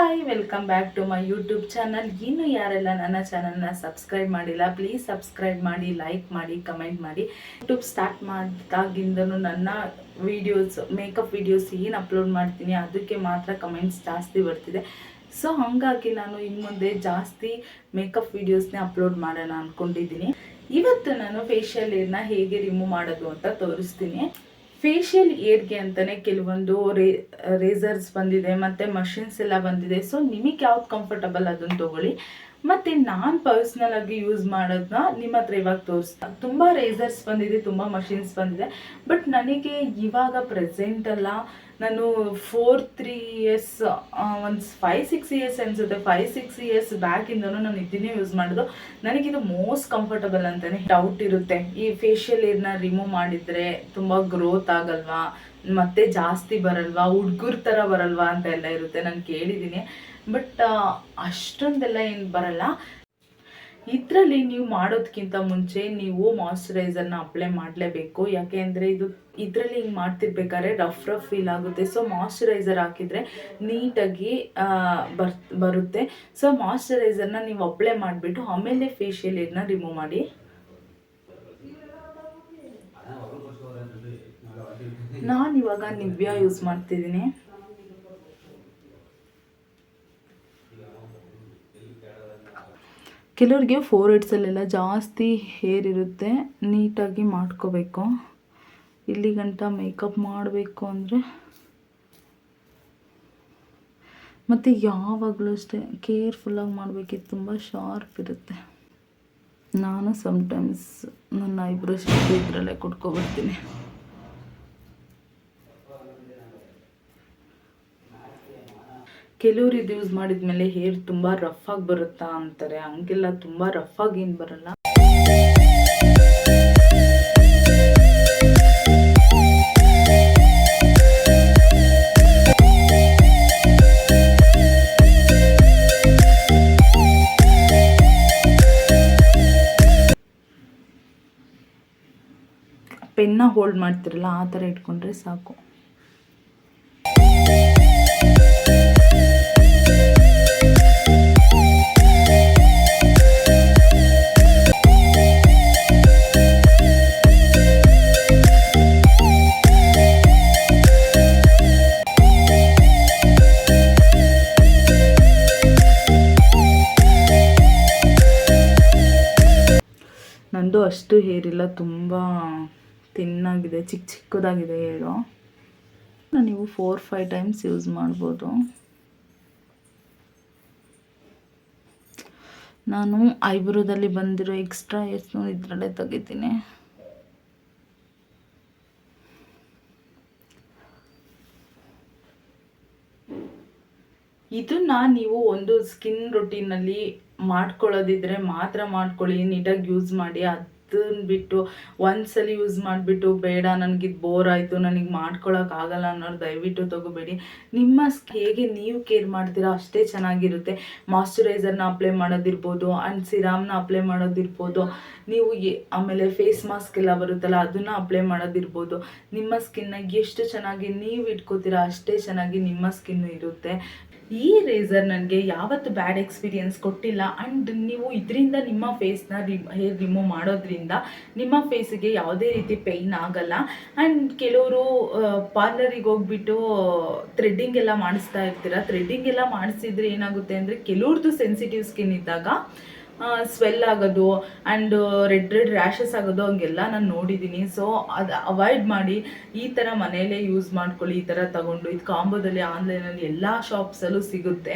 Hi, welcome back to my YouTube channel. ಇನ್ನು ಯಾರೆಲ್ಲ ನನ್ನ ಚಾನಲ್ನ ಸಬ್ಸ್ಕ್ರೈಬ್ ಮಾಡಿಲ್ಲ, ಪ್ಲೀಸ್ ಸಬ್ಸ್ಕ್ರೈಬ್ ಮಾಡಿ, ಲೈಕ್ ಮಾಡಿ, ಕಮೆಂಟ್ ಮಾಡಿ. ಯೂಟ್ಯೂಬ್ ಸ್ಟಾರ್ಟ್ ಮಾಡಿದಾಗಿಂದನೂ ನನ್ನ ವೀಡಿಯೋಸ್, ಮೇಕಪ್ ವೀಡಿಯೋಸ್ ಏನು ಅಪ್ಲೋಡ್ ಮಾಡ್ತೀನಿ ಅದಕ್ಕೆ ಮಾತ್ರ ಕಮೆಂಟ್ಸ್ ಜಾಸ್ತಿ ಬರ್ತಿದೆ. ಸೊ ಹಾಗಾಗಿ ನಾನು ಇನ್ನು ಮುಂದೆ ಜಾಸ್ತಿ ಮೇಕಪ್ ವೀಡಿಯೋಸ್ನೇ ಅಪ್ಲೋಡ್ ಮಾಡೋಣ ಅಂದ್ಕೊಂಡಿದ್ದೀನಿ. ಇವತ್ತು ನಾನು ಫೇಶಿಯಲ್ ಏರ್ನ ಹೇಗೆ ರಿಮೂವ್ ಮಾಡೋದು ಅಂತ ತೋರಿಸ್ತೀನಿ. ಫೇಶಿಯಲ್ ಏರ್ಗೆ ಅಂತಲೇ ಕೆಲವೊಂದು ರೇಸರ್ಸ್ ಬಂದಿದೆ ಮತ್ತು ಮಷಿನ್ಸ್ ಎಲ್ಲ ಬಂದಿದೆ. ಸೊ ನಿಮಗೆ ಯಾವ್ದು ಕಂಫರ್ಟಬಲ್ ಅದನ್ನು ತೊಗೊಳ್ಳಿ. ಮತ್ತು ನಾನು ಪರ್ಸ್ನಲ್ ಆಗಿ ಯೂಸ್ ಮಾಡೋದನ್ನ ನಿಮ್ಮ ಹತ್ರ ಇವಾಗ ತೋರಿಸ್ತಾ. ತುಂಬ ರೇಸರ್ಸ್ ಬಂದಿದೆ, ತುಂಬ ಮಷಿನ್ಸ್ ಬಂದಿದೆ. ಬಟ್ ನನಗೆ ಇವಾಗ ಪ್ರೆಸೆಂಟಲ್ಲ, ನಾನು 4-3 ಇಯರ್ಸ್, ಒಂದು 5-6 ಇಯರ್ಸ್ ಅನಿಸುತ್ತೆ, 5-6 ಇಯರ್ಸ್ ಬ್ಯಾಕಿಂದನೂ ನಾನು ಇದನ್ನೇ ಯೂಸ್ ಮಾಡೋದು. ನನಗಿದು ಮೋಸ್ಟ್ ಕಂಫರ್ಟಬಲ್ ಅಂತಲೇ. ಡೌಟ್ ಇರುತ್ತೆ, ಈ ಫೇಶಿಯಲ್ ಏರ್ನ ರಿಮೂವ್ ಮಾಡಿದರೆ ತುಂಬ ಗ್ರೋತ್ ಆಗಲ್ವಾ, ಮತ್ತೆ ಜಾಸ್ತಿ ಬರಲ್ವಾ, ಹುಡುಗರ ಥರ ಬರಲ್ವಾ ಅಂತ ಎಲ್ಲ ಇರುತ್ತೆ. ನಾನು ಕೇಳಿದ್ದೀನಿ, ಬಟ್ ಅಷ್ಟೊಂದೆಲ್ಲ ಏನು ಬರಲ್ಲ. ಇದರಲ್ಲಿ ನೀವು ಮಾಡೋದಕ್ಕಿಂತ ಮುಂಚೆ ನೀವು ಮಾಯ್ಶ್ಚರೈಸರ್ನ ಅಪ್ಲೈ ಮಾಡಲೇಬೇಕು. ಯಾಕೆ ಅಂದರೆ ಇದರಲ್ಲಿ ಹಿಂಗೆ ಮಾಡ್ತಿರ್ಬೇಕಾದ್ರೆ ರಫ್ ಫೀಲ್ ಆಗುತ್ತೆ. ಸೊ ಮಾಯ್ಶ್ಚರೈಸರ್ ಹಾಕಿದರೆ ನೀಟಾಗಿ ಬರುತ್ತೆ. ಸೊ ಮಾಯ್ಶ್ಚರೈಸರ್ನ ನೀವು ಅಪ್ಲೈ ಮಾಡಿಬಿಟ್ಟು ಆಮೇಲೆ ಫೇಶಿಯಲ್ ಏರ್ನ ರಿಮೂವ್ ಮಾಡಿ. ನಾನಿವಾಗ ನಿವ್ಯಾ ಯೂಸ್ ಮಾಡ್ತಿದ್ದೀನಿ. ಕೆಲವ್ರಿಗೆ ಫೋರ್ ಹೆಡ್ಸಲ್ಲೆಲ್ಲ ಜಾಸ್ತಿ ಹೇರ್ ಇರುತ್ತೆ, ನೀಟಾಗಿ ಮಾಡ್ಕೋಬೇಕು. ಇಲ್ಲಿ ಗಂಟ ಮೇಕಪ್ ಮಾಡಬೇಕು ಅಂದರೆ ಮತ್ತು ಯಾವಾಗಲೂ ಅಷ್ಟೇ ಕೇರ್ಫುಲ್ಲಾಗಿ ಮಾಡಬೇಕಿತ್ತು, ತುಂಬ ಶಾರ್ಪ್ ಇರುತ್ತೆ. ನಾನು ಸಮ್ಟೈಮ್ಸ್ ನನ್ನ ಐಬ್ರೋ ಶೇಪ್ ಇದರಲ್ಲೇ ಕೊಟ್ಕೊಬಿಡ್ತೀನಿ. ಕೆಲವ್ರು ಇದು ಯೂಸ್ ಮಾಡಿದ ಮೇಲೆ ಹೇರ್ ತುಂಬ ರಫ್ ಆಗಿ ಬರುತ್ತಾ ಅಂತಾರೆ. ಹಂಗೆಲ್ಲ ತುಂಬ ರಫ್ ಆಗಿ ಏನು ಬರಲ್ಲ. ಪೆನ್ನ ಹೋಲ್ಡ್ ಮಾಡ್ತಿರಲ್ಲ ಆ ಥರ ಇಟ್ಕೊಂಡ್ರೆ ಸಾಕು. ನಂದು ಅಷ್ಟು ಹೇರಿಲ್ಲ, ತುಂಬ ತಿನ್ನಾಗಿದೆ, ಚಿಕ್ಕದಾಗಿದೆ ಹೇರು. ನೀವು 4-5 ಟೈಮ್ಸ್ ಯೂಸ್ ಮಾಡ್ಬೋದು. ನಾನು ಐಬ್ರೋದಲ್ಲಿ ಬಂದಿರೋ ಎಕ್ಸ್ಟ್ರಾ ಹೇರ್ಸ್ನು ಇದರಲ್ಲೇ ತೆಗಿತೀನಿ. ಇದನ್ನ ನೀವು ಒಂದು ಸ್ಕಿನ್ ರೊಟೀನಲ್ಲಿ ಮಾಡ್ಕೊಳ್ಳೋದಿದ್ರೆ ಮಾತ್ರ ಮಾಡ್ಕೊಳ್ಳಿ, ನೀಟಾಗಿ ಯೂಸ್ ಮಾಡಿ. ಅದನ್ನ ಬಿಟ್ಟು ಒಂದ್ಸಲ ಯೂಸ್ ಮಾಡಿಬಿಟ್ಟು ಬೇಡ ನನಗಿದು ಬೋರ್ ಆಯಿತು, ನನಗೆ ಮಾಡ್ಕೊಳಕ್ಕಾಗಲ್ಲ ಅನ್ನೋರು ದಯವಿಟ್ಟು ತೊಗೋಬೇಡಿ. ನಿಮ್ಮ ಹೇಗೆ ನೀವು ಕೇರ್ ಮಾಡ್ತೀರಾ ಅಷ್ಟೇ ಚೆನ್ನಾಗಿರುತ್ತೆ. ಮಾಯ್ಶ್ಚರೈಸರ್ನ ಅಪ್ಲೈ ಮಾಡೋದಿರ್ಬೋದು, ಆ್ಯಂಡ್ ಸಿರಾಮ್ನ ಅಪ್ಲೈ ಮಾಡೋದಿರ್ಬೋದು, ನೀವು ಆಮೇಲೆ ಫೇಸ್ ಮಾಸ್ಕ್ ಎಲ್ಲ ಬರುತ್ತಲ್ಲ ಅದನ್ನು ಅಪ್ಲೈ ಮಾಡೋದಿರ್ಬೋದು. ನಿಮ್ಮ ಸ್ಕಿನ್ನ ಎಷ್ಟು ಚೆನ್ನಾಗಿ ನೀವು ಇಟ್ಕೋತೀರಾ ಅಷ್ಟೇ ಚೆನ್ನಾಗಿ ನಿಮ್ಮ ಸ್ಕಿನ್ನು ಇರುತ್ತೆ. ಈ ರೇಸರ್ ನನಗೆ ಯಾವತ್ತು ಬ್ಯಾಡ್ ಎಕ್ಸ್ಪೀರಿಯನ್ಸ್ ಕೊಟ್ಟಿಲ್ಲ. ಆ್ಯಂಡ್ ನೀವು ಇದರಿಂದ ನಿಮ್ಮ ಫೇಸ್ನ ಹೇರ್ ರಿಮೂವ್ ಮಾಡೋದ್ರಿಂದ ನಿಮ್ಮ ಫೇಸಿಗೆ ಯಾವುದೇ ರೀತಿ ಪೇಯ್ನ್ ಆಗಲ್ಲ. ಆ್ಯಂಡ್ ಕೆಲವರು ಪಾರ್ಲರಿಗೆ ಹೋಗ್ಬಿಟ್ಟು ಥ್ರೆಡ್ಡಿಂಗ್ ಎಲ್ಲ ಮಾಡಿಸ್ತಾ ಇರ್ತೀರ. ಥ್ರೆಡ್ಡಿಂಗ್ ಎಲ್ಲ ಮಾಡಿಸಿದ್ರೆ ಏನಾಗುತ್ತೆ ಅಂದರೆ ಕೆಲವ್ರದ್ದು ಸೆನ್ಸಿಟಿವ್ ಸ್ಕಿನ್ ಇದ್ದಾಗ ಸ್ವೆಲ್ ಆಗೋದು ಆ್ಯಂಡ್ ರೆಡ್ ರ್ಯಾಷಸ್ ಆಗೋದು ಹಂಗೆಲ್ಲ ನಾನು ನೋಡಿದ್ದೀನಿ. ಸೊ ಅದು ಅವಾಯ್ಡ್ ಮಾಡಿ ಈ ಥರ ಮನೆಯಲ್ಲೇ ಯೂಸ್ ಮಾಡ್ಕೊಳ್ಳಿ. ಈ ಥರ ತಗೊಂಡು ಇದು ಕಾಂಬೋದಲ್ಲಿ ಆನ್ಲೈನಲ್ಲಿ ಎಲ್ಲ ಶಾಪ್ಸಲ್ಲೂ ಸಿಗುತ್ತೆ.